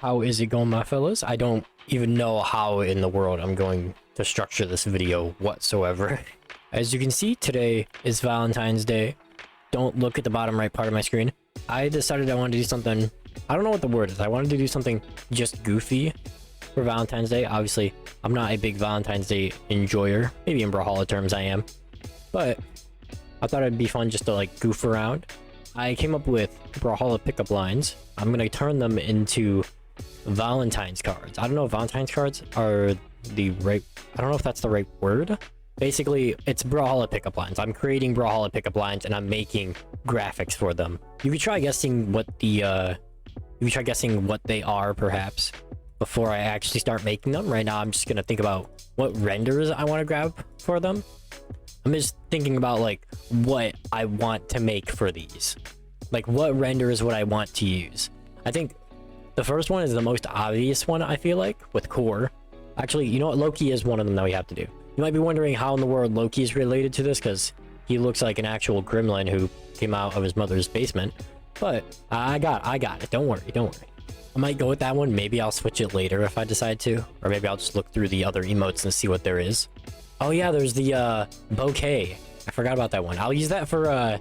How is it going, my fellas? I don't even know how in the world I'm going to structure this video whatsoever. As you can see, today is Valentine's Day. Don't look at the bottom right part of my screen. I decided I wanted to do something, I don't know what the word is. I wanted to do something just goofy for Valentine's Day. Obviously, I'm not a big Valentine's Day enjoyer. Maybe in Brawlhalla terms I am. But I thought it'd be fun just to like goof around. I came up with Brawlhalla pickup lines. I'm going to turn them into Valentine's cards. I don't know if Valentine's cards are the right... I don't know if that's the right word. Basically, it's Brawlhalla pickup lines. I'm creating Brawlhalla pickup lines and I'm making graphics for them. You could try guessing what the... you could try guessing what they are, perhaps, before I actually start making them. Right now, I'm just going to think about what renders I want to grab for them. I'm just thinking about, like, what I want to make for these. Like, what renders would I want to use? I think the first one is the most obvious one, I feel like, with core. Actually, you know what? Loki is one of them that we have to do. You might be wondering how in the world Loki is related to this, because he looks like an actual gremlin who came out of his mother's basement. But I got it. Don't worry, don't worry. I might go with that one. Maybe I'll switch it later if I decide to. Or maybe I'll just look through the other emotes and see what there is. Oh yeah, there's the bouquet. I forgot about that one. I'll use that for I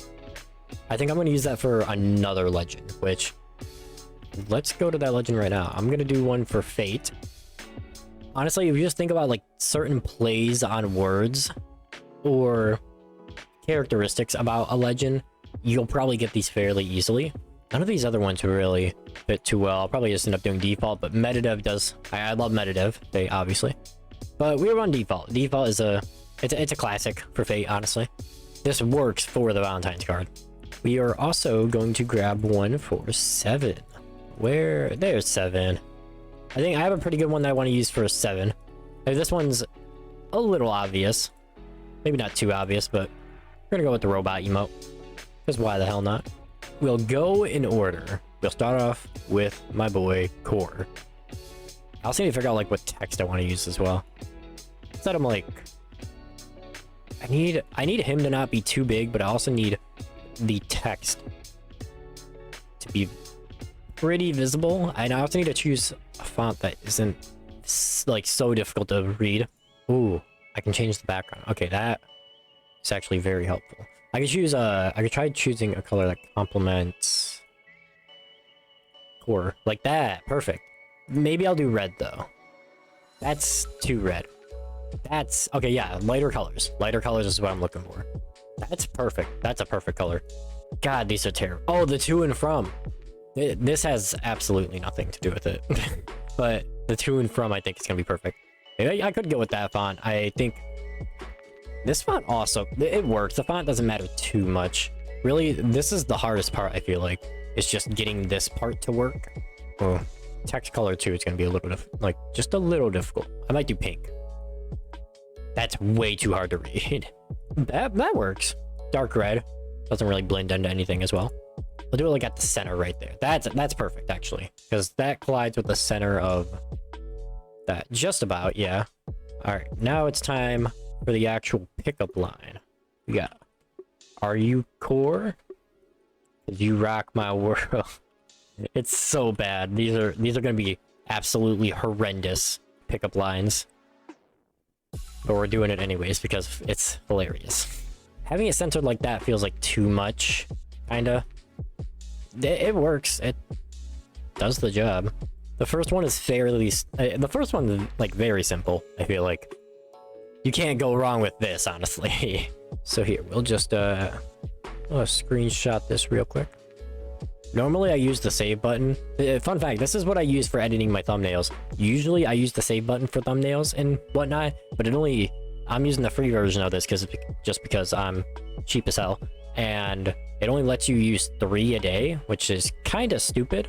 think I'm gonna use that for another legend, which let's go to that legend right now. I'm gonna do one for Fate. Honestly, if you just think about like certain plays on words or characteristics about a legend, you'll probably get these fairly easily. None of these other ones really fit too well. I'll probably just end up doing default, but Metadev does. I love Metadev, they obviously. But we were on default. Default is it's a classic for Fate, honestly. This works for the Valentine's card. We are also going to grab one for 7. There's 7. I think I have a pretty good one that I want to use for a 7. This one's a little obvious. Maybe not too obvious, but we're gonna go with the robot emote. Because why the hell not? We'll go in order. We'll start off with my boy, Core. I also need to figure out like what text I want to use as well. Instead I'm like... I need him to not be too big, but I also need the text to be pretty visible. And I also need to choose a font that isn't like so difficult to read. Ooh, I can change the background. Okay, that is actually very helpful. I could choose I could try choosing a color that complements Core like that. Perfect. Maybe I'll do red though. That's too red. That's okay. Yeah, lighter colors. Lighter colors is what I'm looking for. That's perfect. That's a perfect color. God, these are terrible. Oh, the to and from. This has absolutely nothing to do with it. But the to and from, I think is gonna be perfect. I could go with that font. I think this font also, it works. The font doesn't matter too much. Really, this is the hardest part, I feel like. It's just getting this part to work. Oh, text color too, it's gonna be a little bit, like, just a little difficult. I might do pink. That's way too hard to read. That works. Dark red. Doesn't really blend into anything as well. I'll do it like at the center right there. That's perfect, actually. Because that collides with the center of that. Just about, yeah. Alright, now it's time for the actual pickup line. We got, are you Core? 'Cause you rock my world. It's so bad. These are gonna be absolutely horrendous pickup lines. But we're doing it anyways because it's hilarious. Having it centered like that feels like too much, kinda. It works. It does the job. The first one is fairly... the first one is, like, very simple, I feel like. You can't go wrong with this, honestly. So here, we'll just, I'll screenshot this real quick. Normally, I use the save button. Fun fact, this is what I use for editing my thumbnails. Usually, I use the save button for thumbnails and whatnot, but I'm using the free version of this just because I'm cheap as hell. And it only lets you use 3 a day, which is kind of stupid.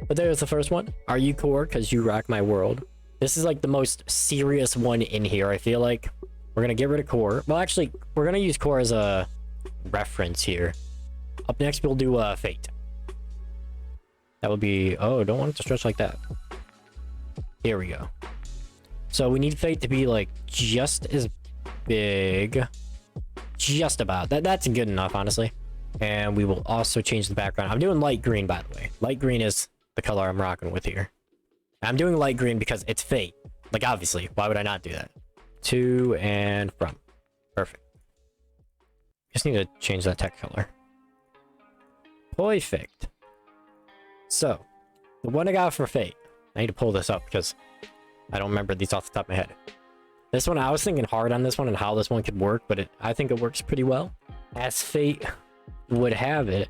But there's the first one. Are you Core? 'Cause you rock my world. This is like the most serious one in here, I feel like. We're gonna get rid of Core. Well, actually, we're gonna use Core as a reference here. Up next, we'll do Fate. That would be... oh, don't want it to stretch like that. Here we go. So we need Fate to be like just as big. Just about. That's good enough, honestly. And we will also change the background. I'm doing light green, by the way. Light green is the color I'm rocking with here. I'm doing light green because it's Fate. Like, obviously, why would I not do that? To and from. Perfect. Just need to change that text color. Perfect. So, the one I got for Fate. I need to pull this up because I don't remember these off the top of my head. This one, I was thinking hard on this one and how this one could work, but I think it works pretty well. As Fate would have it,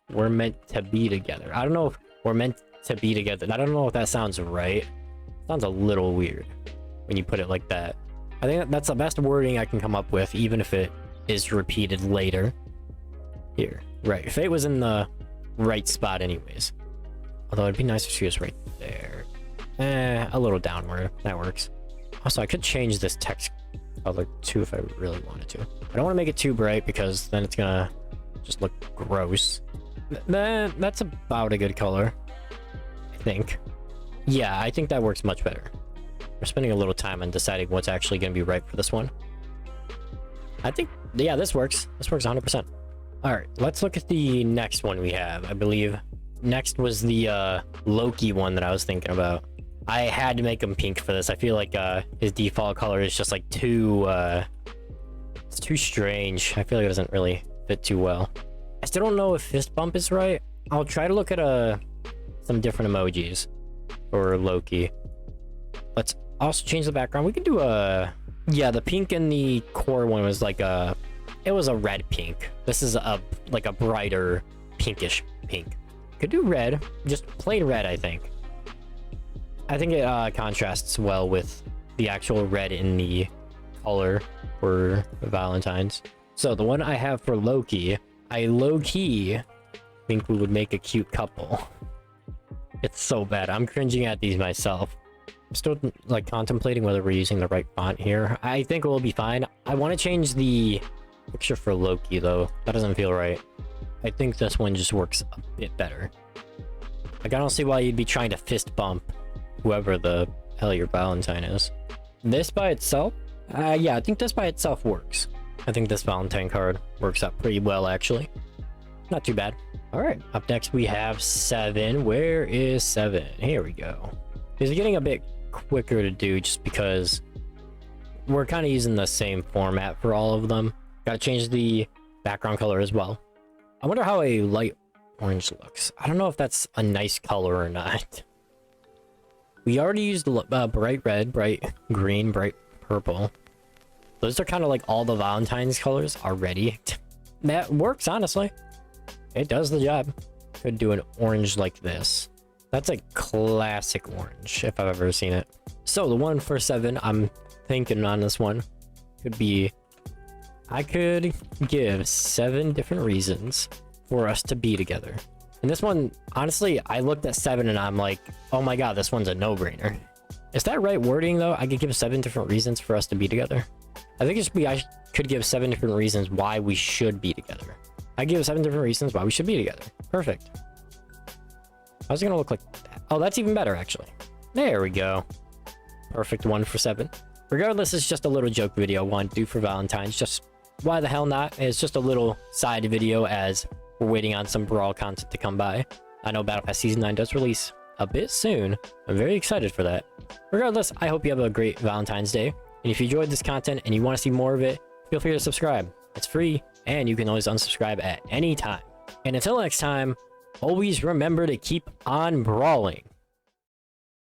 we're meant to be together. I don't know if we're meant to be together. I don't know if that sounds right. It sounds a little weird when you put it like that. I think that's the best wording I can come up with, even if it is repeated later. Here. Right. Fate was in the right spot anyways. Although it'd be nice if she was right there. A little downward. That works. Also, I could change this text color too if I really wanted to. I don't want to make it too bright because then it's gonna just look gross. That's about a good color, I think. Yeah, I think that works much better. We're spending a little time on deciding what's actually going to be right for this one. I think, yeah, this works. This works 100%. All right, let's look at the next one we have. I believe next was the Loki one that I was thinking about. I had to make him pink for this. I feel like his default color is just like too it's too strange. I feel like it doesn't really fit too well. I still don't know if fist bump is right. I'll try to look at some different emojis for Loki. Let's also change the background. We could do yeah, the pink in the core one was like it was a red pink. This is like a brighter pinkish pink. Could do red, just plain red, I think. I think it contrasts well with the actual red in the color for Valentine's. So the one I have for Loki, I low-key think we would make a cute couple. It's so bad. I'm cringing at these myself. I'm still like contemplating whether we're using the right font here. I think it will be fine. I want to change the picture for Loki though. That doesn't feel right. I think this one just works a bit better. Like, I don't see why you'd be trying to fist bump whoever the hell your Valentine is. This by itself? Yeah, I think this by itself works. I think this Valentine card works out pretty well, actually. Not too bad. All right, up next we have 7. Where is 7? Here we go. These are getting a bit quicker to do just because we're kind of using the same format for all of them. Got to change the background color as well. I wonder how a light orange looks. I don't know if that's a nice color or not. We already used bright red, bright green, bright purple. Those are kind of like all the Valentine's colors already. That works, honestly. It does the job. Could do an orange like this. That's a classic orange, if I've ever seen it. So the one for 7, I'm thinking on this one could be, I could give 7 different reasons for us to be together. And this one, honestly, I looked at 7 and I'm like, oh my god, this one's a no-brainer. Is that right wording though? I could give 7 different reasons for us to be together. I think it should be, I could give 7 different reasons why we should be together. I give 7 different reasons why we should be together. Perfect. How's it gonna look like that? Oh, that's even better, actually. There we go. Perfect one for 7. Regardless, it's just a little joke video I wanted to do for Valentine's. Just why the hell not? It's just a little side video as we're waiting on some Brawl content to come by. I know Battle Pass Season 9 does release a bit soon. I'm very excited for that. Regardless, I hope you have a great Valentine's Day. And if you enjoyed this content and you want to see more of it, feel free to subscribe. It's free, and you can always unsubscribe at any time. And until next time, always remember to keep on brawling.